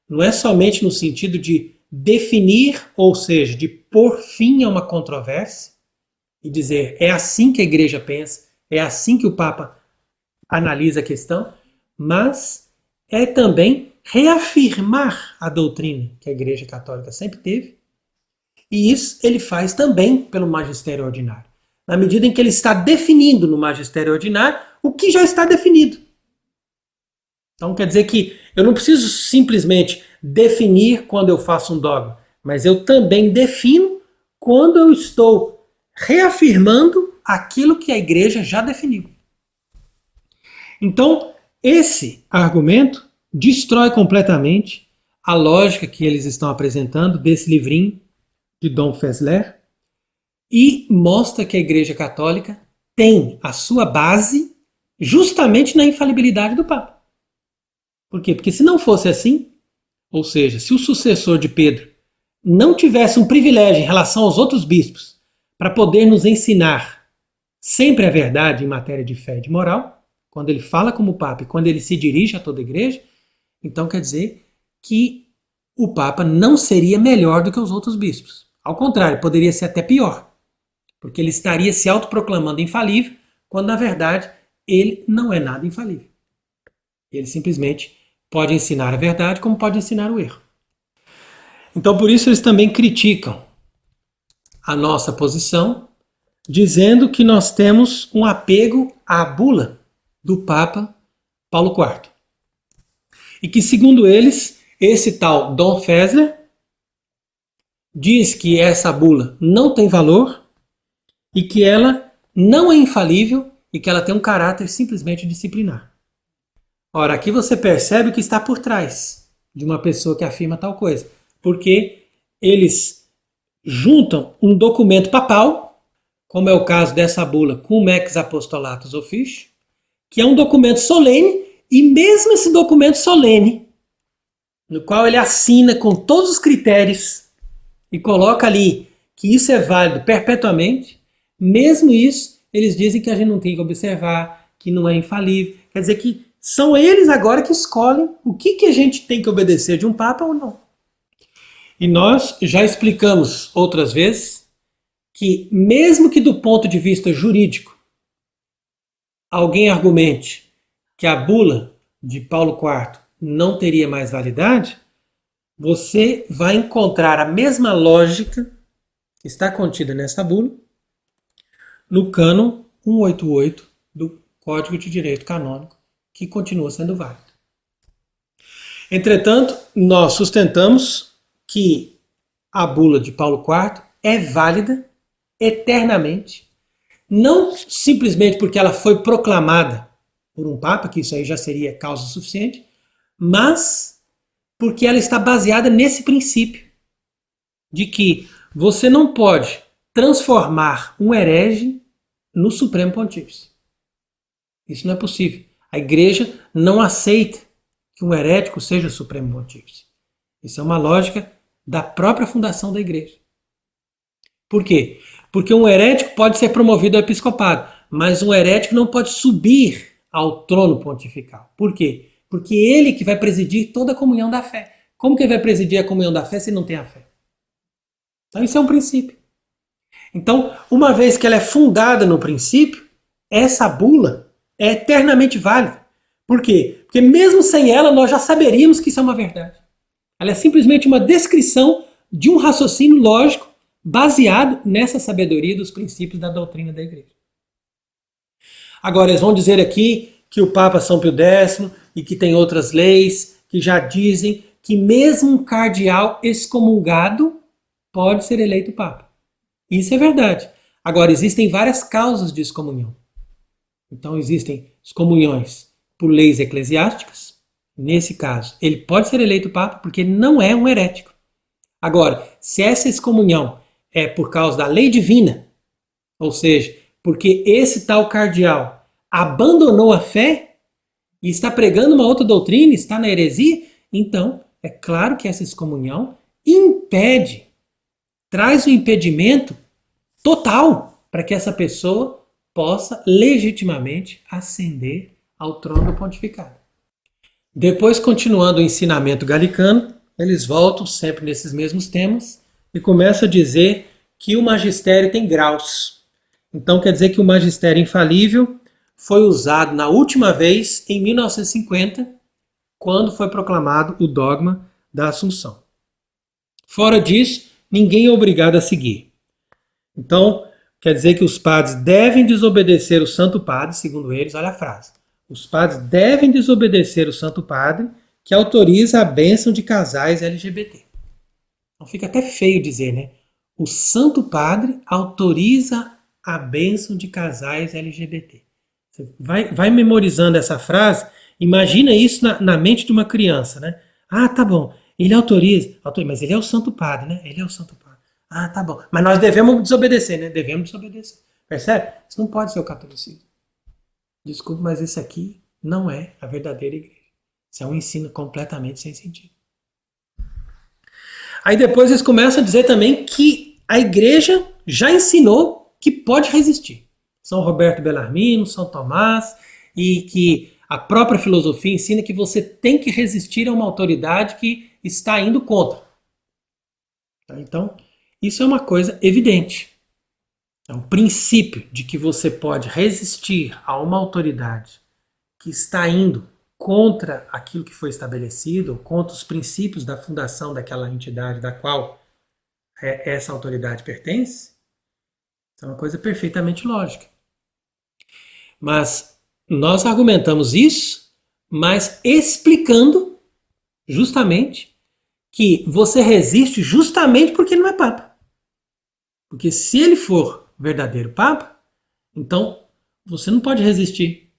não é somente no sentido de definir, ou seja, de pôr fim a uma controvérsia e dizer é assim que a Igreja pensa, é assim que o Papa analisa a questão, mas é também reafirmar a doutrina que a Igreja Católica sempre teve, e isso ele faz também pelo magistério ordinário, na medida em que ele está definindo no magistério ordinário o que já está definido. Então quer dizer que eu não preciso simplesmente definir quando eu faço um dogma, mas eu também defino quando eu estou reafirmando aquilo que a Igreja já definiu. Então, esse argumento destrói completamente a lógica que eles estão apresentando desse livrinho de Dom Fessler e mostra que a Igreja Católica tem a sua base justamente na infalibilidade do Papa. Por quê? Porque se não fosse assim, ou seja, se o sucessor de Pedro não tivesse um privilégio em relação aos outros bispos para poder nos ensinar sempre a verdade em matéria de fé e de moral, quando ele fala como Papa e quando ele se dirige a toda a Igreja, então quer dizer que o Papa não seria melhor do que os outros bispos. Ao contrário, poderia ser até pior, porque ele estaria se autoproclamando infalível, quando na verdade ele não é nada infalível. Ele simplesmente pode ensinar a verdade como pode ensinar o erro. Então por isso eles também criticam a nossa posição, dizendo que nós temos um apego à bula do Papa Paulo IV. E que, segundo eles, esse tal Dom Fessler diz que essa bula não tem valor e que ela não é infalível e que ela tem um caráter simplesmente disciplinar. Ora, aqui você percebe o que está por trás de uma pessoa que afirma tal coisa. Porque eles juntam um documento papal, como é o caso dessa bula Cum Ex Apostolatus Officio, que é um documento solene, e mesmo esse documento solene, no qual ele assina com todos os critérios e coloca ali que isso é válido perpetuamente, mesmo isso, eles dizem que a gente não tem que observar, que não é infalível. Quer dizer que são eles agora que escolhem o que a gente tem que obedecer de um Papa ou não. E nós já explicamos outras vezes que, mesmo que do ponto de vista jurídico, alguém argumente que a bula de Paulo IV não teria mais validade, você vai encontrar a mesma lógica que está contida nessa bula no cânon 188 do Código de Direito Canônico, que continua sendo válido. Entretanto, nós sustentamos que a bula de Paulo IV é válida eternamente, não simplesmente porque ela foi proclamada por um Papa, que isso aí já seria causa suficiente, mas porque ela está baseada nesse princípio de que você não pode transformar um herege no Supremo Pontífice. Isso não é possível. A Igreja não aceita que um herético seja o Supremo Pontífice. Isso é uma lógica da própria fundação da Igreja. Por quê? Porque um herético pode ser promovido ao episcopado, mas um herético não pode subir ao trono pontifical. Por quê? Porque ele que vai presidir toda a comunhão da fé. Como que ele vai presidir a comunhão da fé se ele não tem a fé? Então isso é um princípio. Então, uma vez que ela é fundada no princípio, essa bula é eternamente válida. Por quê? Porque mesmo sem ela, nós já saberíamos que isso é uma verdade. Ela é simplesmente uma descrição de um raciocínio lógico baseado nessa sabedoria dos princípios da doutrina da Igreja. Agora, eles vão dizer aqui que o Papa São Pio X e que tem outras leis que já dizem que mesmo um cardeal excomungado pode ser eleito Papa. Isso é verdade. Agora, existem várias causas de excomunhão. Então existem excomunhões por leis eclesiásticas. Nesse caso, ele pode ser eleito Papa porque ele não é um herético. Agora, se essa excomunhão é por causa da lei divina, ou seja, porque esse tal cardeal abandonou a fé e está pregando uma outra doutrina, está na heresia, então é claro que essa excomunhão impede, traz um impedimento total para que essa pessoa possa legitimamente ascender ao trono do pontificado. Depois, continuando o ensinamento galicano, eles voltam sempre nesses mesmos temas e começam a dizer que o magistério tem graus. Então quer dizer que o magistério infalível foi usado na última vez em 1950, quando foi proclamado o dogma da Assunção. Fora disso, ninguém é obrigado a seguir. Então, quer dizer que os padres devem desobedecer o Santo Padre, segundo eles, olha a frase. Os padres devem desobedecer o Santo Padre, que autoriza a bênção de casais LGBT. Então fica até feio dizer, né? O Santo Padre autoriza a bênção de casais LGBT. Você vai memorizando essa frase, imagina isso na mente de uma criança, né? Ah, tá bom, ele autoriza, mas ele é o Santo Padre, né? Ele é o Santo Padre. Ah, tá bom, mas nós devemos desobedecer, né? Devemos desobedecer. Percebe? Isso não pode ser o catolicismo. Desculpe, mas esse aqui não é a verdadeira igreja. Isso é um ensino completamente sem sentido. Aí depois eles começam a dizer também que a igreja já ensinou que pode resistir. São Roberto Bellarmino, São Tomás, e que a própria filosofia ensina que você tem que resistir a uma autoridade que está indo contra. Então, isso é uma coisa evidente. É um princípio de que você pode resistir a uma autoridade que está indo contra aquilo que foi estabelecido, ou contra os princípios da fundação daquela entidade da qual essa autoridade pertence. Isso é uma coisa perfeitamente lógica. Mas nós argumentamos isso, mas explicando justamente que você resiste justamente porque ele não é Papa. Porque se ele for verdadeiro Papa, então você não pode resistir.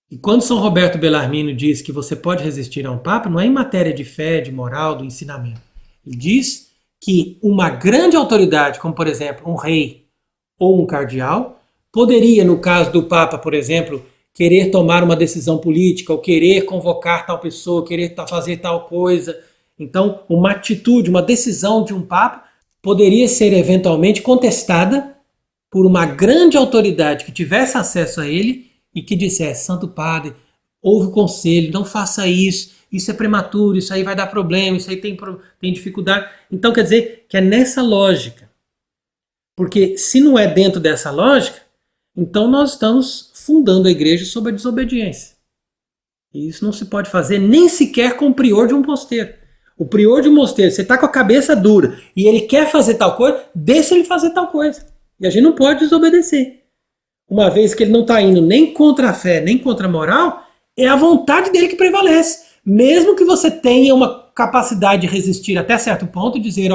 E quando São Roberto Bellarmino diz que você pode resistir a um Papa, não é em matéria de fé, de moral, do ensinamento. Ele diz que uma grande autoridade, como por exemplo um rei ou um cardeal, poderia, no caso do Papa, por exemplo, querer tomar uma decisão política, ou querer convocar tal pessoa, querer fazer tal coisa. Então, uma atitude, uma decisão de um Papa poderia ser eventualmente contestada por uma grande autoridade que tivesse acesso a ele e que dissesse: Santo Padre, ouve o conselho, não faça isso é prematuro, isso aí vai dar problema, isso aí tem dificuldade. Então quer dizer que é nessa lógica. Porque se não é dentro dessa lógica, então nós estamos fundando a igreja sob a desobediência. E isso não se pode fazer nem sequer com o prior de um mosteiro. O prior de um mosteiro, você está com a cabeça dura e ele quer fazer tal coisa, deixa ele fazer tal coisa. E a gente não pode desobedecer. Uma vez que ele não está indo nem contra a fé, nem contra a moral, é a vontade dele que prevalece. Mesmo que você tenha uma capacidade de resistir até certo ponto e dizer,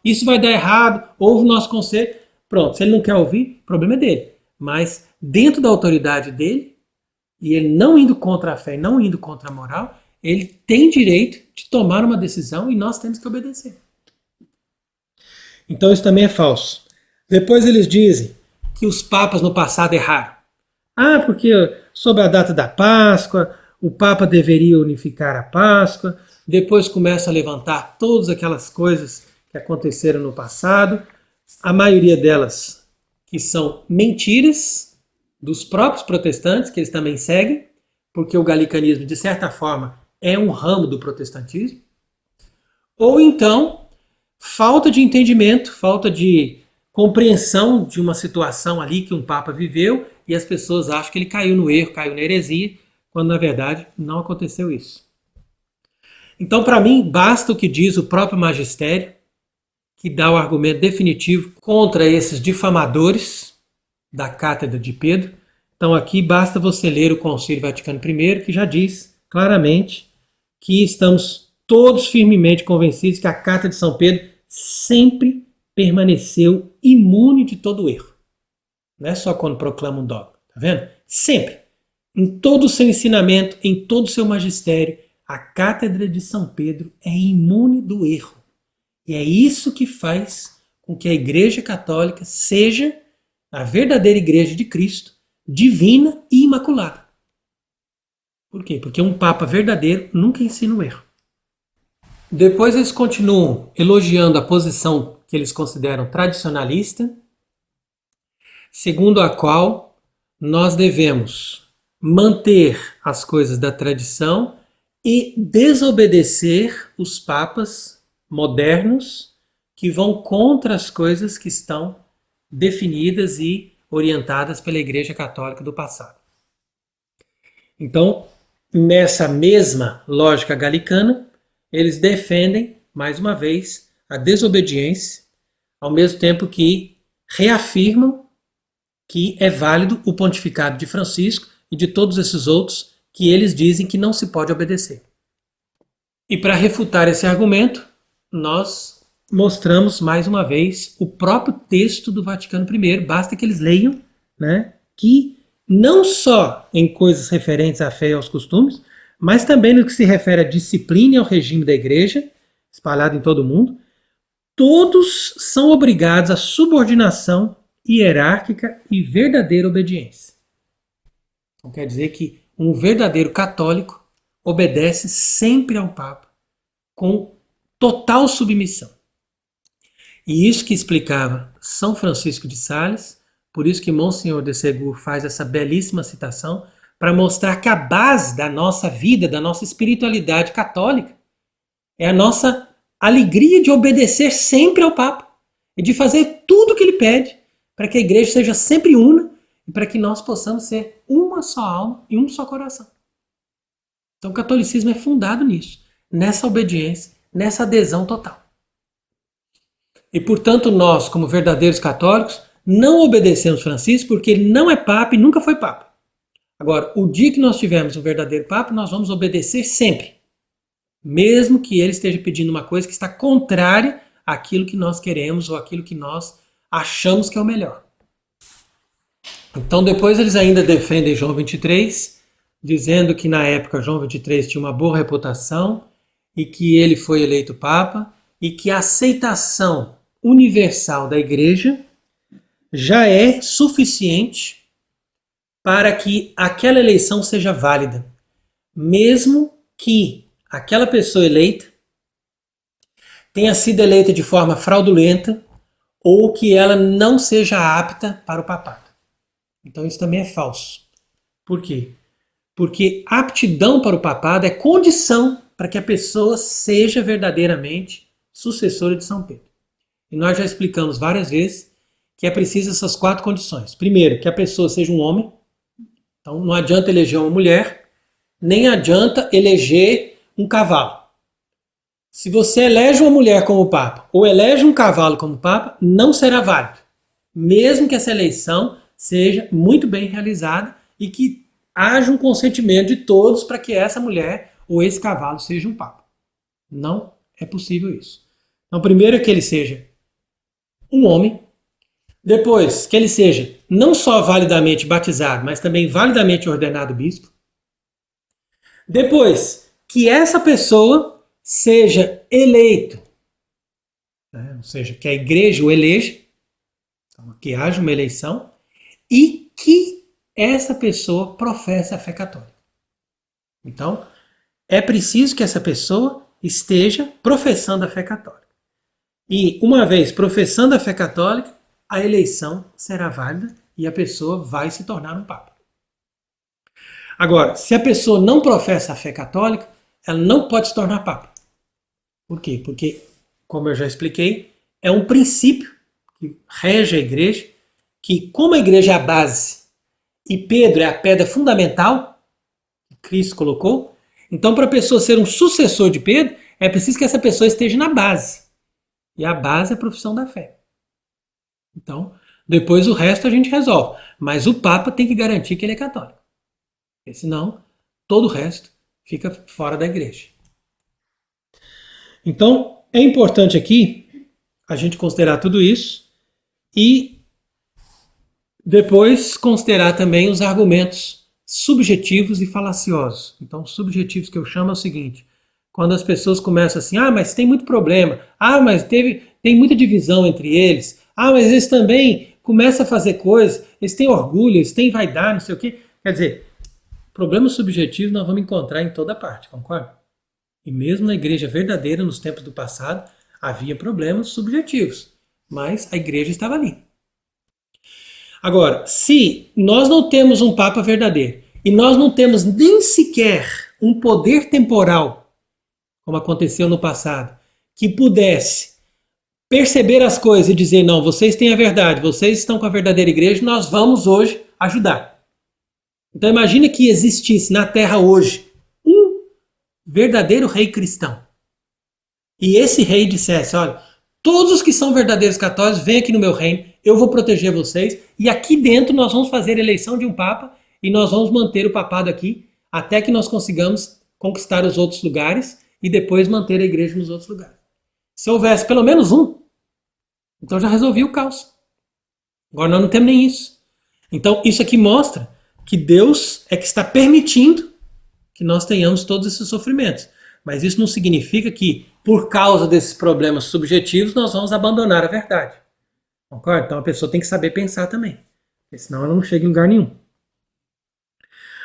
isso vai dar errado, ouve o nosso conselho. Pronto, se ele não quer ouvir, o problema é dele. Mas dentro da autoridade dele, e ele não indo contra a fé, não indo contra a moral, ele tem direito de tomar uma decisão e nós temos que obedecer. Então isso também é falso. Depois eles dizem que os papas no passado erraram. Porque sobre a data da Páscoa, o Papa deveria unificar a Páscoa. Depois começa a levantar todas aquelas coisas que aconteceram no passado. A maioria delas que são mentiras dos próprios protestantes, que eles também seguem, porque o galicanismo, de certa forma, é um ramo do protestantismo. Ou então, falta de entendimento, falta de compreensão de uma situação ali que um Papa viveu e as pessoas acham que ele caiu no erro, caiu na heresia, quando na verdade não aconteceu isso. Então, para mim, basta o que diz o próprio magistério, que dá o argumento definitivo contra esses difamadores da Cátedra de Pedro. Então aqui basta você ler o Concílio Vaticano I, que já diz claramente que estamos todos firmemente convencidos que a Cátedra de São Pedro sempre permaneceu imune de todo erro. Não é só quando proclama um dogma, tá vendo? Sempre. Em todo o seu ensinamento, em todo o seu magistério, a Cátedra de São Pedro é imune do erro. E é isso que faz com que a Igreja Católica seja a verdadeira Igreja de Cristo, divina e imaculada. Por quê? Porque um Papa verdadeiro nunca ensina o erro. Depois eles continuam elogiando a posição que eles consideram tradicionalista, segundo a qual nós devemos manter as coisas da tradição e desobedecer os papas modernos que vão contra as coisas que estão definidas e orientadas pela Igreja Católica do passado. Então, nessa mesma lógica galicana, eles defendem, mais uma vez, a desobediência, ao mesmo tempo que reafirmam que é válido o pontificado de Francisco e de todos esses outros que eles dizem que não se pode obedecer. E para refutar esse argumento, nós mostramos mais uma vez o próprio texto do Vaticano I, basta que eles leiam, né, que não só em coisas referentes à fé e aos costumes, mas também no que se refere à disciplina e ao regime da Igreja, espalhado em todo o mundo, todos são obrigados à subordinação hierárquica e verdadeira obediência. Então quer dizer que um verdadeiro católico obedece sempre ao Papa, com total submissão. E isso que explicava São Francisco de Sales, por isso que Monsenhor de Ségur faz essa belíssima citação, para mostrar que a base da nossa vida, da nossa espiritualidade católica, é a nossa alegria de obedecer sempre ao Papa e de fazer tudo o que ele pede para que a igreja seja sempre una e para que nós possamos ser uma só alma e um só coração. Então o catolicismo é fundado nisso, nessa obediência, nessa adesão total. E portanto nós, como verdadeiros católicos, não obedecemos Francisco porque ele não é Papa e nunca foi Papa. Agora, o dia que nós tivermos um verdadeiro Papa, nós vamos obedecer sempre. Mesmo que ele esteja pedindo uma coisa que está contrária àquilo que nós queremos ou àquilo que nós achamos que é o melhor. Então depois eles ainda defendem João 23, dizendo que na época João 23 tinha uma boa reputação e que ele foi eleito Papa e que a aceitação universal da Igreja já é suficiente para que aquela eleição seja válida, mesmo que aquela pessoa eleita tenha sido eleita de forma fraudulenta ou que ela não seja apta para o papado. Então isso também é falso. Por quê? Porque aptidão para o papado é condição para que a pessoa seja verdadeiramente sucessora de São Pedro. E nós já explicamos várias vezes que é preciso essas 4 condições. Primeiro, que a pessoa seja um homem. Então não adianta eleger uma mulher, nem adianta eleger um cavalo. Se você elege uma mulher como Papa ou elege um cavalo como Papa, não será válido. Mesmo que essa eleição seja muito bem realizada e que haja um consentimento de todos para que essa mulher ou esse cavalo seja um Papa. Não é possível isso. Então primeiro é que ele seja um homem. Depois, que ele seja não só validamente batizado, mas também validamente ordenado bispo. Depois, que essa pessoa seja eleito, né? Ou seja, que a igreja o eleja, então, que haja uma eleição, e que essa pessoa professe a fé católica. Então, é preciso que essa pessoa esteja professando a fé católica. E, uma vez professando a fé católica, a eleição será válida e a pessoa vai se tornar um Papa. Agora, se a pessoa não professa a fé católica, ela não pode se tornar Papa. Por quê? Porque, como eu já expliquei, é um princípio que rege a igreja, que como a igreja é a base e Pedro é a pedra fundamental que Cristo colocou, então para a pessoa ser um sucessor de Pedro, é preciso que essa pessoa esteja na base. E a base é a profissão da fé. Então, depois o resto a gente resolve. Mas o Papa tem que garantir que ele é católico. Porque senão, todo o resto fica fora da igreja. Então, é importante aqui a gente considerar tudo isso e Depois, considerar também os argumentos subjetivos e falaciosos. Então, os subjetivos que eu chamo é o seguinte: quando as pessoas começam assim, mas tem muito problema, mas tem muita divisão entre eles, mas eles também começam a fazer coisas, eles têm orgulho, eles têm vaidade, não sei o quê. Quer dizer, problemas subjetivos nós vamos encontrar em toda parte, concorda? E mesmo na igreja verdadeira, nos tempos do passado, havia problemas subjetivos, mas a igreja estava ali. Agora, se nós não temos um Papa verdadeiro e nós não temos nem sequer um poder temporal, como aconteceu no passado, que pudesse perceber as coisas e dizer, não, vocês têm a verdade, vocês estão com a verdadeira igreja, nós vamos hoje ajudar. Então imagine que existisse na Terra hoje um verdadeiro rei cristão. E esse rei dissesse, olha, todos os que são verdadeiros católicos, vêm aqui no meu reino, eu vou proteger vocês, e aqui dentro nós vamos fazer a eleição de um Papa, e nós vamos manter o papado aqui, até que nós consigamos conquistar os outros lugares, e depois manter a igreja nos outros lugares. Se houvesse pelo menos um, então já resolvi o caos. Agora nós não temos nem isso. Então isso aqui mostra que Deus é que está permitindo que nós tenhamos todos esses sofrimentos. Mas isso não significa que, por causa desses problemas subjetivos, nós vamos abandonar a verdade. Concorda? Então a pessoa tem que saber pensar também. Porque senão ela não chega em lugar nenhum.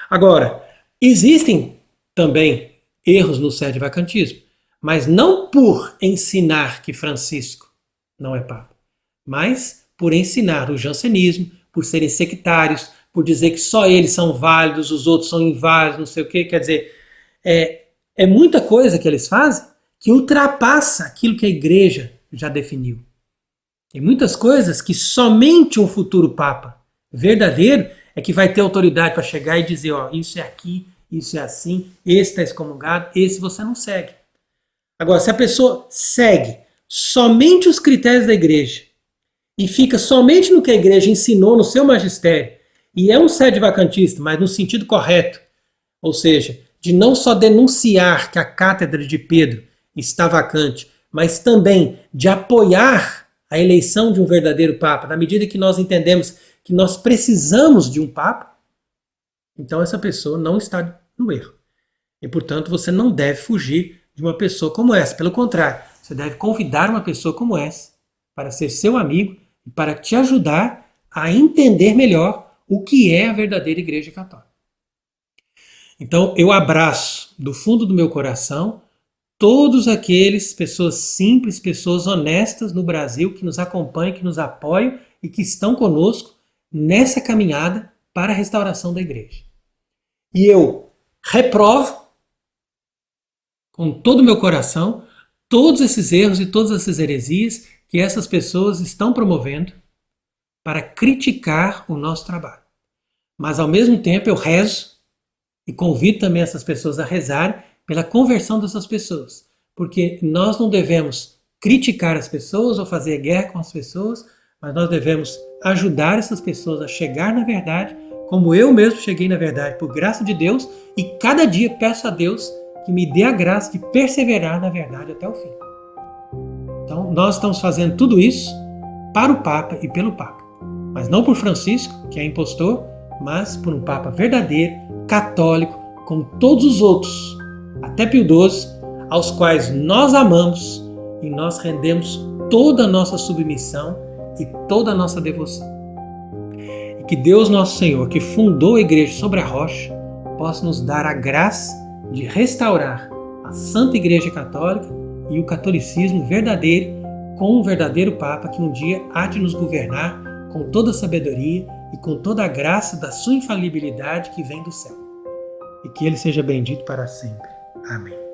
Agora, existem também erros no sede-vacantismo, mas não por ensinar que Francisco não é Papa, mas por ensinar o jansenismo, por serem sectários, por dizer que só eles são válidos, os outros são inválidos, não sei o quê. Quer dizer, é muita coisa que eles fazem que ultrapassa aquilo que a igreja já definiu. Tem muitas coisas que somente um futuro Papa verdadeiro é que vai ter autoridade para chegar e dizer, isso é aqui, isso é assim, esse está excomungado, esse você não segue. Agora, se a pessoa segue somente os critérios da igreja e fica somente no que a igreja ensinou no seu magistério, e é um sede-vacantista, mas no sentido correto, ou seja, de não só denunciar que a cátedra de Pedro está vacante, mas também de apoiar a eleição de um verdadeiro Papa, na medida que nós entendemos que nós precisamos de um Papa, então essa pessoa não está no erro. E, portanto, você não deve fugir de uma pessoa como essa. Pelo contrário, você deve convidar uma pessoa como essa para ser seu amigo e para te ajudar a entender melhor o que é a verdadeira Igreja Católica. Então, eu abraço do fundo do meu coração todos aqueles pessoas simples, pessoas honestas no Brasil que nos acompanham, que nos apoiam e que estão conosco nessa caminhada para a restauração da Igreja. E eu reprovo com todo o meu coração todos esses erros e todas essas heresias que essas pessoas estão promovendo para criticar o nosso trabalho. Mas ao mesmo tempo eu rezo e convido também essas pessoas a rezar pela conversão dessas pessoas, porque nós não devemos criticar as pessoas ou fazer guerra com as pessoas, mas nós devemos ajudar essas pessoas a chegar na verdade, como eu mesmo cheguei na verdade, por graça de Deus, e cada dia peço a Deus que me dê a graça de perseverar na verdade até o fim. Então nós estamos fazendo tudo isso para o Papa e pelo Papa, mas não por Francisco, que é impostor, mas por um Papa verdadeiro, católico, como todos os outros, até Pio XII, aos quais nós amamos e nós rendemos toda a nossa submissão e toda a nossa devoção. E que Deus nosso Senhor, que fundou a Igreja sobre a rocha, possa nos dar a graça de restaurar a Santa Igreja Católica e o catolicismo verdadeiro com um verdadeiro Papa que um dia há de nos governar com toda a sabedoria e com toda a graça da sua infalibilidade que vem do céu. E que ele seja bendito para sempre. Amém.